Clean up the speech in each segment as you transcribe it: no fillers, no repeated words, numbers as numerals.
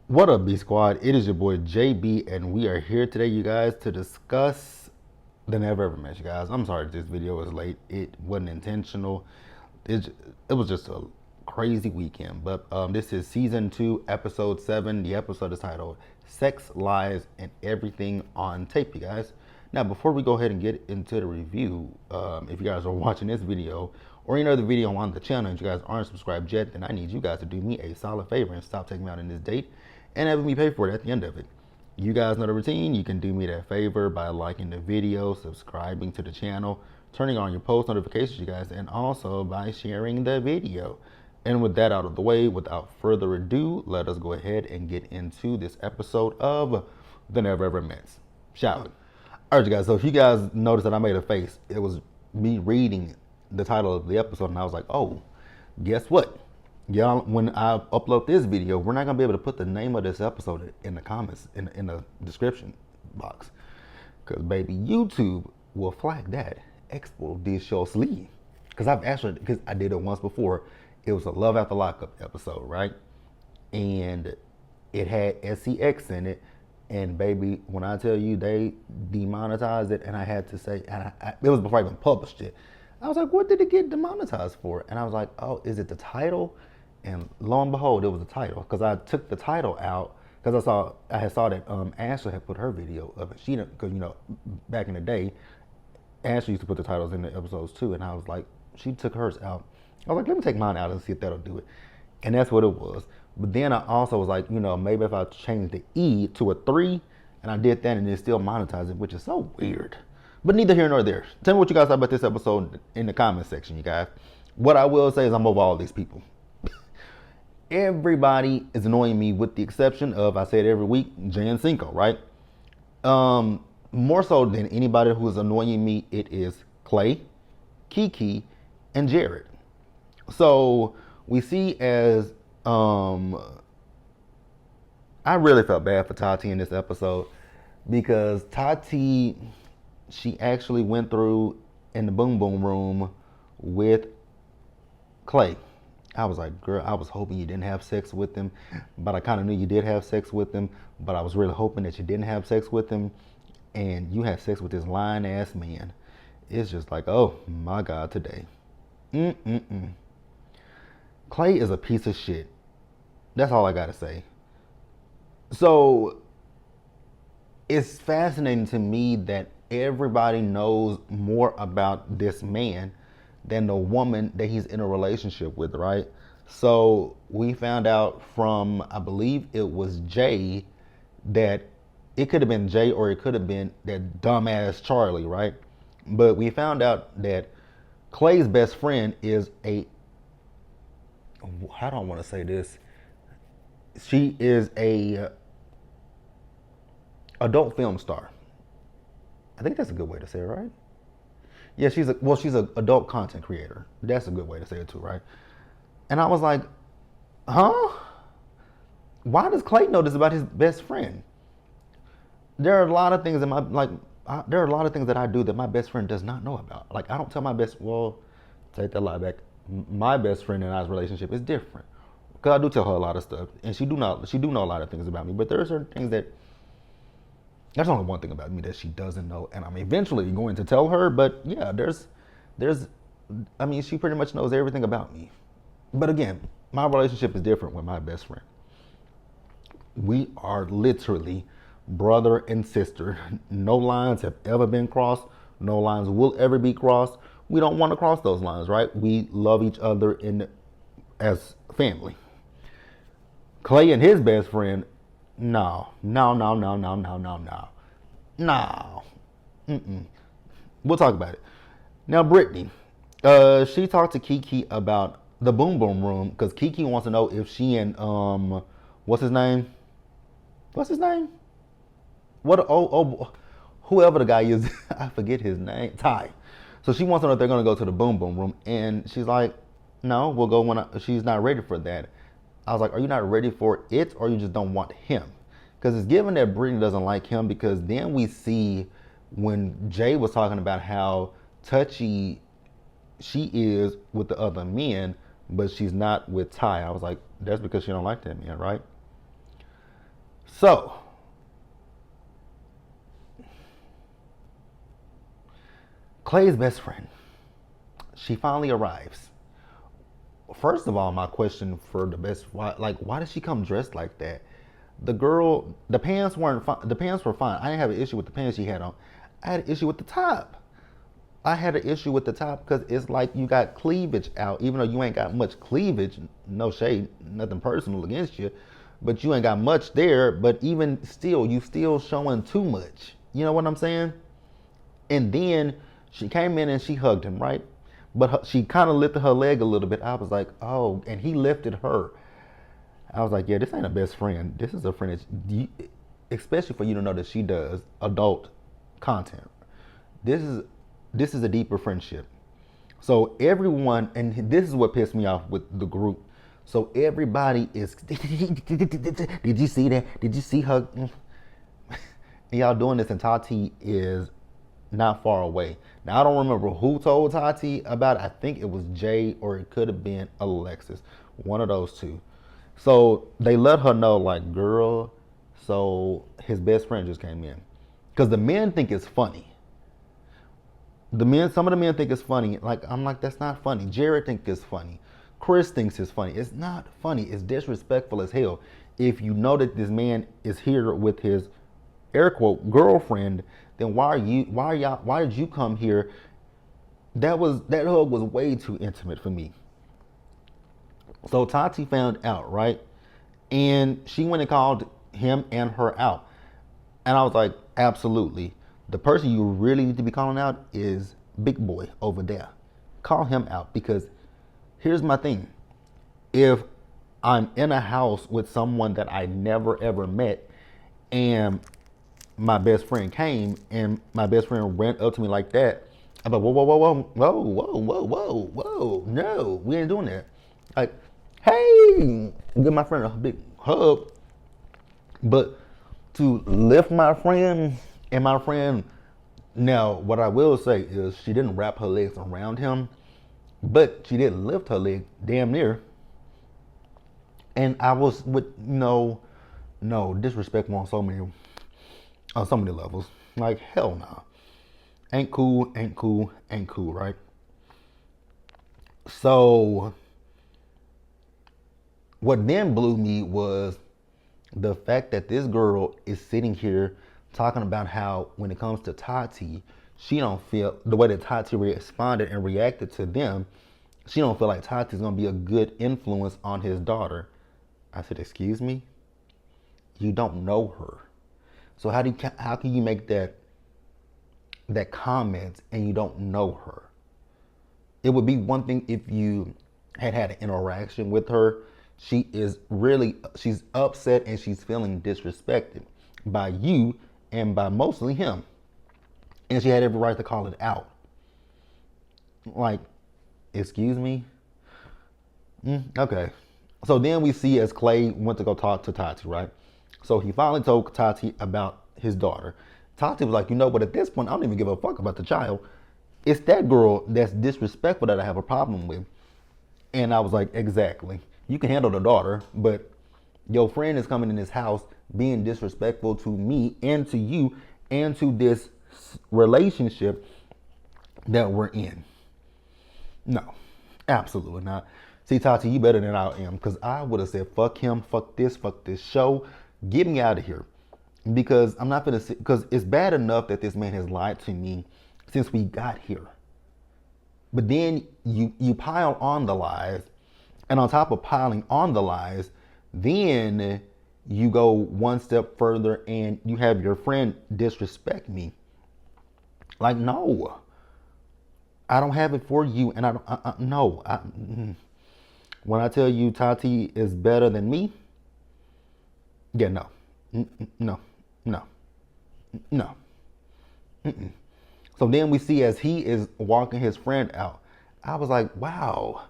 What up, B Squad? It is your boy JB, and we are here today, you guys, to discuss the Never Ever Match, you guys. I'm sorry this video was late. It wasn't intentional. It was just a crazy weekend. But this is season 2, episode 7. The episode is titled "Sex, Lies, and Everything on Tape," you guys. Now, before we go ahead and get into the review, if you guys are watching this video or any other video on the channel and you guys aren't subscribed yet, then I need you guys to do me a solid favor and stop taking me out on this date and having me pay for it at the end of it. You guys know the routine. You can do me that favor by liking the video, subscribing to the channel, turning on your post notifications, you guys, and also by sharing the video. And with that out of the way, without further ado, let us go ahead and get into this episode of The Never Ever Mets. Shall we? All right, you guys. So if you guys noticed that I made a face, it was me reading the title of the episode, and I was like, oh, guess what? Y'all, when I upload this video, we're not gonna be able to put the name of this episode in the comments, in the description box, because baby, YouTube will flag that. Expo did show sleeve, because I did it once before. It was a Love After Lockup episode, right? And it had SCX in it, and baby, when I tell you they demonetized it, and I had to say, and it was before I even published it. I was like, what did it get demonetized for? And I was like, oh, is it the title? And lo and behold, it was the title, because I took the title out because I had saw that Ashley had put her video of it. She didn't, because back in the day, Ashley used to put the titles in the episodes too, and I was like, she took hers out. I was like, let me take mine out and see if that'll do it, and that's what it was. But then I also was like, maybe if I change the E to a 3, and I did that, and it still monetized it, which is so weird. But neither here nor there. Tell me what you guys thought about this episode in the comment section, you guys. What I will say is I'm over all these people. Everybody is annoying me with the exception of, I say it every week, Jay and Cinco, right? More so than anybody who is annoying me, it is Clay, Kiki, and Jared. So we see as I really felt bad for Tati in this episode, because Tati, she actually went through in the boom boom room with Clay. I was like, girl, I was hoping you didn't have sex with him, but I kind of knew you did have sex with him, but I was really hoping that you didn't have sex with him, and you had sex with this lying ass man. It's just like, oh my God, today. Clay is a piece of shit. That's all I gotta say. So it's fascinating to me that everybody knows more about this man than the woman that he's in a relationship with, right? So we found out from, I believe it was Jay, that it could have been Jay or it could have been that dumbass Charlie, right? But we found out that Clay's best friend is how do I want to say this? She is a adult film star. I think that's a good way to say it, right? Yeah, she's a adult content creator. That's a good way to say it too, right? And I was like, huh? Why does Clay know this about his best friend? There are a lot of things there are a lot of things that I do that my best friend does not know about. Like, I don't tell take that lie back. My best friend and I's relationship is different, because I do tell her a lot of stuff, and she do know a lot of things about me. But there are certain things that there's only one thing about me that she doesn't know, and I'm eventually going to tell her. But yeah, she pretty much knows everything about me. But again, my relationship is different with my best friend. We are literally brother and sister. No lines have ever been crossed. No lines will ever be crossed. We don't want to cross those lines, right? We love each other as family. Clay and his best friend, no. We'll talk about it. Now, Brittany, she talked to Kiki about the boom boom room, because Kiki wants to know if she and what's his name? Whoever the guy is, I forget his name. Ty. So she wants to know if they're gonna go to the boom boom room, and she's like, no, we'll go when she's not ready for that. I was like, are you not ready for it, or you just don't want him? Because it's given that Brittany doesn't like him, because then we see when Jay was talking about how touchy she is with the other men, but she's not with Ty. I was like, that's because she don't like that man, right? So, Clay's best friend, she finally arrives. First of all, my question for the best, why did she come dressed like that? The girl, the pants weren't fine. The pants were fine. I didn't have an issue with the pants she had on. I had an issue with the top. I had an issue with the top because it's like you got cleavage out, even though you ain't got much cleavage. No shade, nothing personal against you, but you ain't got much there. But even still, you still showing too much. You know what I'm saying? And then she came in and she hugged him, right? But she kind of lifted her leg a little bit. I was like, oh, and he lifted her. I was like, yeah, this ain't a best friend. This is a friend especially for you to know that she does adult content. This is this is a deeper friendship. So everyone, and this is what pissed me off with the group. So everybody is, did you see that? Did you see her? And y'all doing this, and Tati is not far away. Now I don't remember who told Tati about it. I think it was Jay or it could have been Alexis, one of those two. So they let her know, like, girl. So his best friend just came in, because the men think it's funny. Some of the men think it's funny. Like, I'm like, that's not funny. Jared thinks it's funny. Chris thinks it's funny. It's not funny. It's disrespectful as hell. If you know that this man is here with his air quote girlfriend, then why did you come here? That hug was way too intimate for me. So Tati found out, right? And she went and called him and her out. And I was like, absolutely. The person you really need to be calling out is Big Boy over there. Call him out, because here's my thing. If I'm in a house with someone that I never ever met, and my best friend came and my best friend ran up to me like that, I'm like, whoa, whoa, whoa, whoa, whoa, whoa, whoa, whoa, whoa, no, we ain't doing that. Like, hey, give my friend a big hug. But to lift my friend, and my friend, now what I will say is she didn't wrap her legs around him, but she did lift her leg damn near. And I was with no disrespect on so many levels. Like, hell no. Nah. Ain't cool, ain't cool, ain't cool, right? So what then blew me was the fact that this girl is sitting here talking about how when it comes to Tati, she don't feel the way that Tati responded and reacted to them, she don't feel like Tati's gonna be a good influence on his daughter. I said, excuse me? You don't know her. So how can you make that comment and you don't know her? It would be one thing if you had an interaction with her. She's upset and she's feeling disrespected by you and by mostly him. And she had every right to call it out. Like, excuse me? Okay. So then we see as Clay went to go talk to Tati, right? So he finally told Tati about his daughter. Tati was like, you know, but at this point, I don't even give a fuck about the child. It's that girl that's disrespectful that I have a problem with. And I was like, exactly. You can handle the daughter, but your friend is coming in this house being disrespectful to me and to you and to this relationship that we're in. No, absolutely not. See, Tati, you better than I am, because I would have said, fuck him, fuck this show. Get me out of here. Because I'm not gonna, because it's bad enough that this man has lied to me since we got here. But then you pile on the lies, and on top of piling on the lies, then you go one step further and you have your friend disrespect me. Like, no, I don't have it for you, and no. When I tell you Tati is better than me, yeah, no, no, no, no. Mm-mm. So then we see as he is walking his friend out, I was like, wow.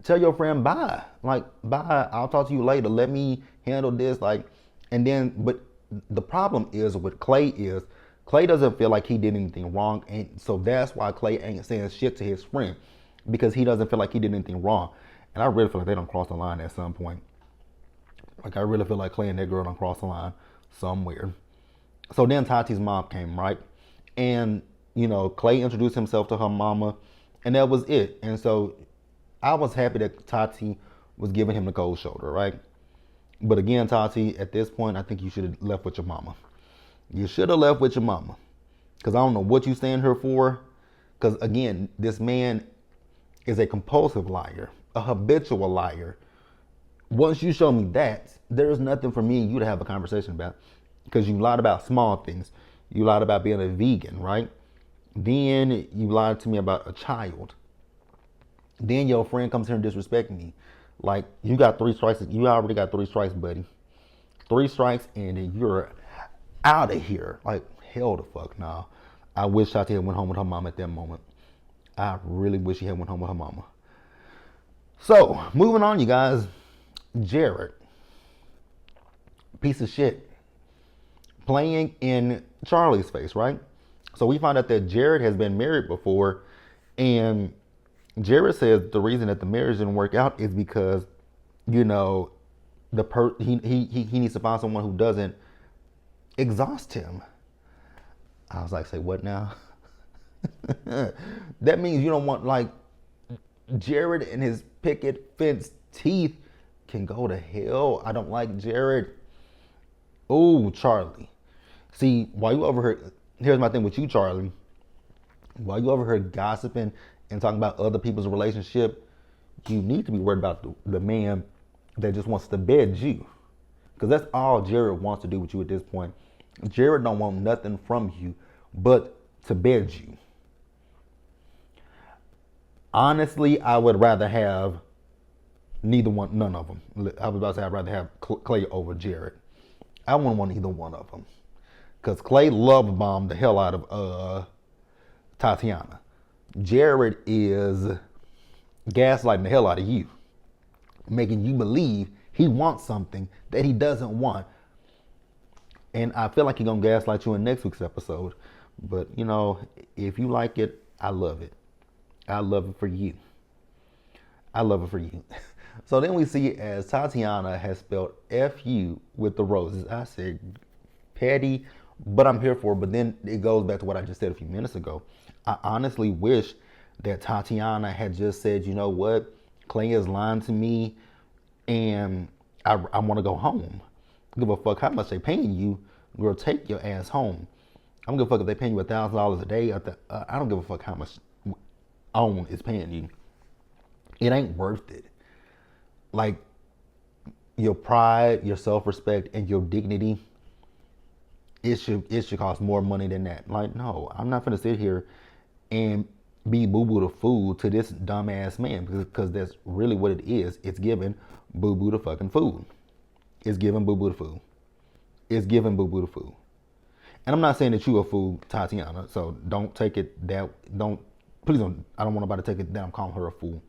Tell your friend bye. Like, bye. I'll talk to you later. Let me handle this. Like, and then, but the problem is with Clay is Clay doesn't feel like he did anything wrong. And so that's why Clay ain't saying shit to his friend, because he doesn't feel like he did anything wrong. And I really feel like they don't cross the line at some point. Like, I really feel like Clay and that girl done crossed the line somewhere. So then Tati's mom came, right? And, Clay introduced himself to her mama, and that was it. And so I was happy that Tati was giving him the cold shoulder, right? But again, Tati, at this point, I think you should have left with your mama. You should have left with your mama. Because I don't know what you stand here for. Because again, this man is a compulsive liar, a habitual liar. Once you show me that, there's nothing for me and you to have a conversation about. Because you lied about small things. You lied about being a vegan, right? Then you lied to me about a child. Then your friend comes here and disrespects me. Like, you got 3 strikes. You already got 3 strikes, buddy. 3 strikes and then you're out of here. Like, hell the fuck nah. I wish Tati had went home with her mom at that moment. I really wish she had went home with her mama. So, moving on, you guys. Jared. Piece of shit. Playing in Charlie's face, right? So we found out that Jared has been married before, and Jared says the reason that the marriage didn't work out is because, he needs to find someone who doesn't exhaust him. I was like, say what now? That means you don't want, like, Jared and his picket fence teeth can go to hell. I don't like Jared. Oh, Charlie. See, while you over here, here's my thing with you, Charlie. While you over here gossiping and talking about other people's relationship, you need to be worried about the man that just wants to bed you. Because that's all Jared wants to do with you at this point. Jared don't want nothing from you but to bed you. Honestly, I would rather have none of them. I was about to say I'd rather have Clay over Jared. I wouldn't want either one of them. Because Clay love bombed the hell out of Tatiana. Jared is gaslighting the hell out of you. Making you believe he wants something that he doesn't want. And I feel like he's going to gaslight you in next week's episode. But, if you like it, I love it. I love it for you. I love it for you. So then we see as Tatiana has spelled F-U with the roses. I said, petty, but I'm here for it. But then it goes back to what I just said a few minutes ago. I honestly wish that Tatiana had just said, you know what? Clay is lying to me and I want to go home. Give a fuck how much they paying you. Girl, take your ass home. I don't give a fuck if they paying you $1,000 a day. I don't give a fuck how much OWN is paying you. It ain't worth it. Like, your pride, your self-respect, and your dignity, it should cost more money than that. Like, no, I'm not gonna sit here and be boo-boo the fool to this dumbass man because that's really what it is. It's giving boo-boo the fucking fool. It's giving boo-boo the fool. It's giving boo-boo the fool. And I'm not saying that you a fool, Tatiana, so don't take it that, please don't, I don't want nobody to take it that I'm calling her a fool.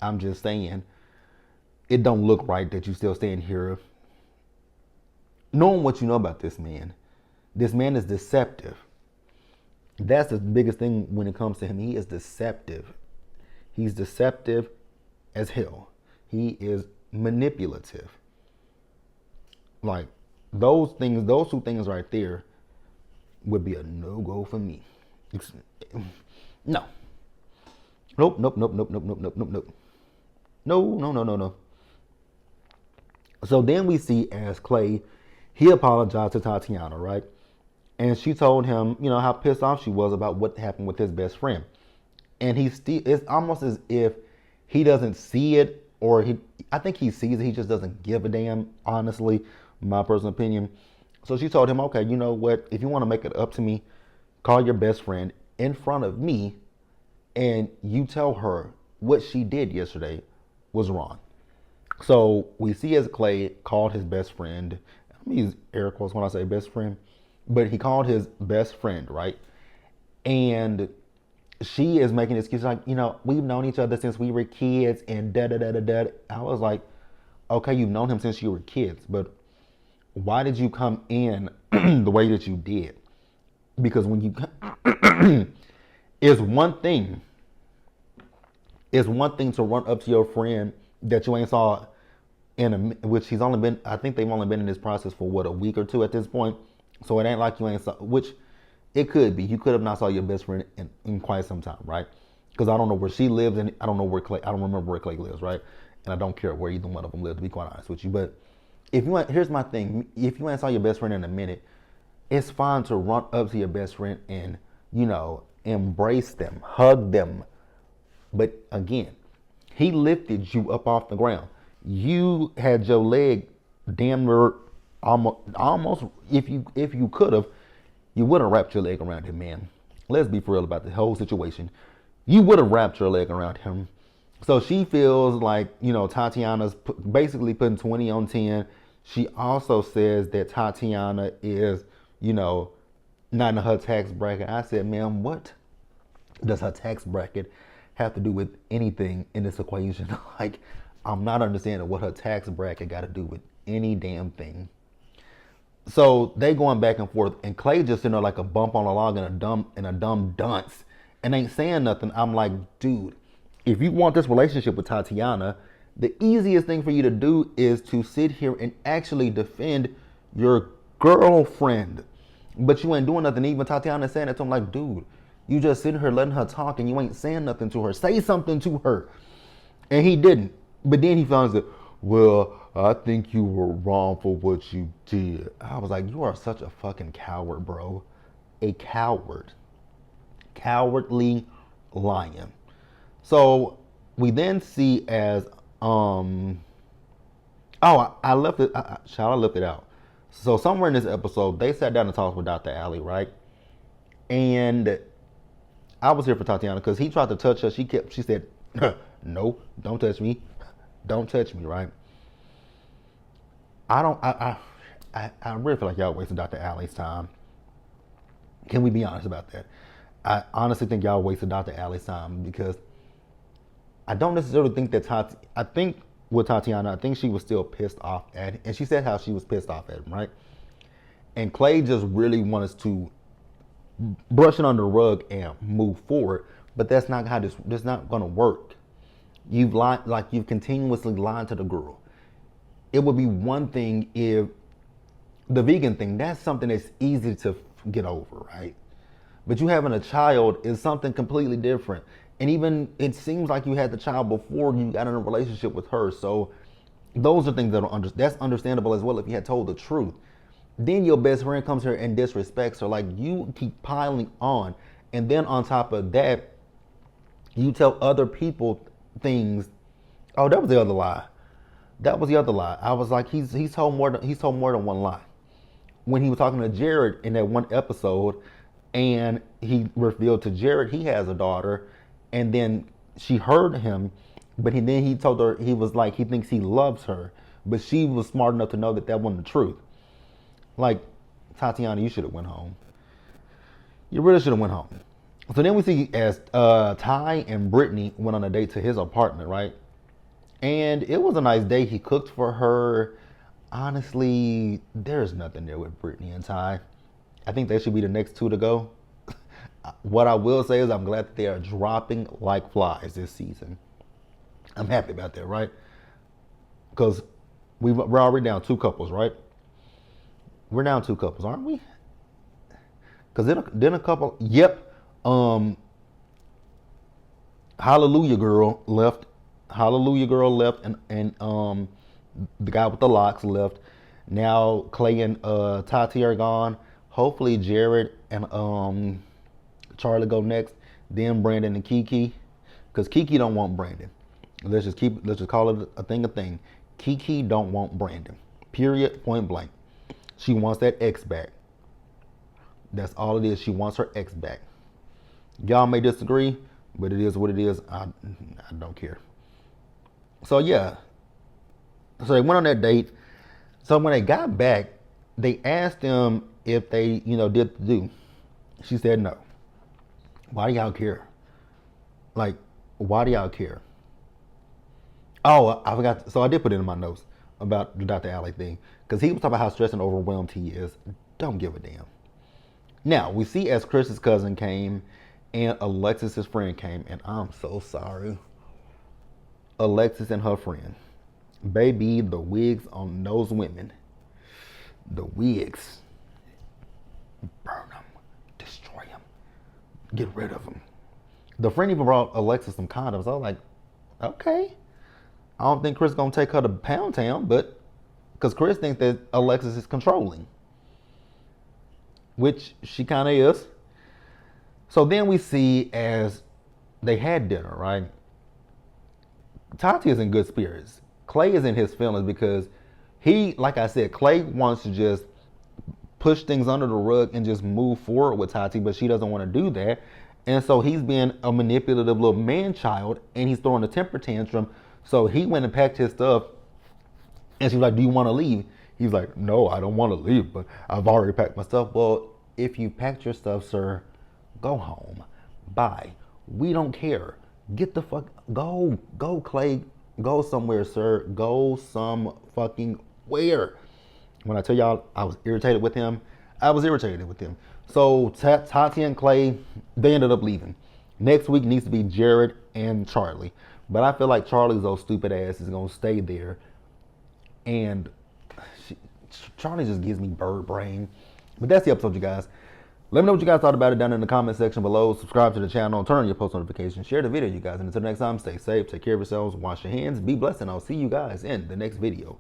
I'm just saying, it don't look right that you still staying here knowing what you know about this man. This man is deceptive. That's the biggest thing when it comes to him. He is deceptive. He's deceptive as hell. He is manipulative. Like, those two things right there would be a no-go for me. No. Nope. No. So then we see as Clay, he apologized to Tatiana, right? And she told him, how pissed off she was about what happened with his best friend. And it's almost as if he doesn't see it, or I think he sees it, he just doesn't give a damn, honestly, my personal opinion. So she told him, okay, you know what? If you want to make it up to me, call your best friend in front of me and you tell her what she did yesterday was wrong. So we see as Clay called his best friend, I'm gonna use air quotes when I say best friend, but he called his best friend, right? And she is making excuses like, we've known each other since we were kids and da-da-da-da-da. I was like, okay, you've known him since you were kids, but why did you come in the way that you did? Because when you it's one thing to run up to your friend that you ain't saw which he's only been, I think they've only been in this process for what, a week or two at this point. So it ain't like you ain't saw, which it could be. You could have not saw your best friend in quite some time, right? Because I don't know where she lives, and I don't know where Clay. I don't remember where Clay lives, right? And I don't care where either one of them live, to be quite honest with you. But if you ain't, here's my thing: if you ain't saw your best friend in a minute, it's fine to run up to your best friend and embrace them, hug them. But again, he lifted you up off the ground. You had your leg damn near almost if you could have, you would have wrapped your leg around him, man. Let's be for real about the whole situation. You would have wrapped your leg around him. So she feels like, Tatiana's basically putting 20 on 10. She also says that Tatiana is, not in her tax bracket. I said, ma'am, what does her tax bracket have to do with anything in this equation? Like, I'm not understanding what her tax bracket got to do with any damn thing. So they going back and forth, and Clay just sitting there like a bump on a log in a dumb dunce, and ain't saying nothing. I'm like, dude, if you want this relationship with Tatiana, the easiest thing for you to do is to sit here and actually defend your girlfriend. But you ain't doing nothing. Even Tatiana saying that to him, like, dude, you just sitting here letting her talk, and you ain't saying nothing to her. Say something to her. And he didn't. But then he found that, well, I think you were wrong for what you did. I was like, you are such a fucking coward, bro. A coward. Cowardly lion. So we then see as I left it. I left it out. So somewhere in this episode, they sat down and talked with Dr. Allie, right? And I was here for Tatiana because he tried to touch her. She said, no, don't touch me. Don't touch me, right? I really feel like y'all wasting Dr. Allie's time. Can we be honest about that? I honestly think y'all wasted Dr. Allie's time because I don't necessarily think that I think with Tatiana, I think she was still pissed off at him. And she said how she was pissed off at him, right? And Clay just really wants to brush it under the rug and move forward. But that's not how that's not gonna work. You've lied, like you've continuously lied to the girl. It would be one thing if the vegan thing, that's something that's easy to get over, right? But you having a child is something completely different. And even it seems like you had the child before you got in a relationship with her. So those are things that's understandable as well if you had told the truth. Then your best friend comes here and disrespects her. Like, you keep piling on. And then on top of that, you tell other people things. Oh, that was the other lie. That was the other lie. I was like, he's told more than one lie. When he was talking to Jared in that one episode, and he revealed to Jared he has a daughter, and then she heard him, but then he told her, he was like, he thinks he loves her, but she was smart enough to know that that wasn't the truth. Like, Tatiana, you should have went home. You really should have went home. So then we see as Ty and Brittany went on a date to his apartment, right? And it was a nice day. He cooked for her. Honestly, there's nothing there with Brittany and Ty. I think they should be the next two to go. What I will say is I'm glad that they are dropping like flies this season. I'm happy about that, right? Because we're already down two couples, right? We're down two couples, aren't we? Because then a couple, yep. Hallelujah Girl left. Hallelujah Girl left, and the guy with the locks left. Now Clay and Tati are gone. Hopefully Jared and Charlie go next. Then Brandon and Kiki, because Kiki don't want Brandon. Let's just call it a thing. Kiki don't want Brandon. Period. Point blank. She wants that ex back. That's all it is. She wants her ex back. Y'all may disagree, but it is what it is. I don't care. So yeah. So they went on that date. So when they got back, they asked them if they, did the do. She said no. Why do y'all care? Like, why do y'all care? Oh, I forgot. So I did put it in my notes about the Dr. Allie thing. Because he was talking about how stressed and overwhelmed he is. Don't give a damn. Now, we see as Chris's cousin came and Alexis's friend came. And I'm so sorry. Alexis and her friend. Baby, the wigs on those women. The wigs. Burn them. Destroy them. Get rid of them. The friend even brought Alexa some condoms. I was like, okay. I don't think Chris gonna take her to Pound Town, but because Chris thinks that Alexis is controlling, which she kind of is. So then we see as they had dinner, right? Tati is in good spirits. Clay is in his feelings because he, like I said, Clay wants to just push things under the rug and just move forward with Tati, but she doesn't want to do that. And so he's being a manipulative little man child and he's throwing a temper tantrum. So he went and packed his stuff and she was like, do you want to leave? He's like, no, I don't want to leave, but I've already packed my stuff. Well, if you packed your stuff, sir, go home. Bye. We don't care. Get the fuck, go Clay, go somewhere, sir. Go some fucking where. When I tell y'all I was irritated with him, I was irritated with him. So Tati and Clay, they ended up leaving. Next week needs to be Jared and Charlie. But I feel like Charlie's old stupid ass is gonna stay there. And she, Charlie just gives me bird brain. But that's the episode, you guys. Let me know what you guys thought about it down in the comment section below. Subscribe to the channel, turn on your post notifications, share the video, you guys. And until next time, stay safe, take care of yourselves, wash your hands, be blessed, and I'll see you guys in the next video.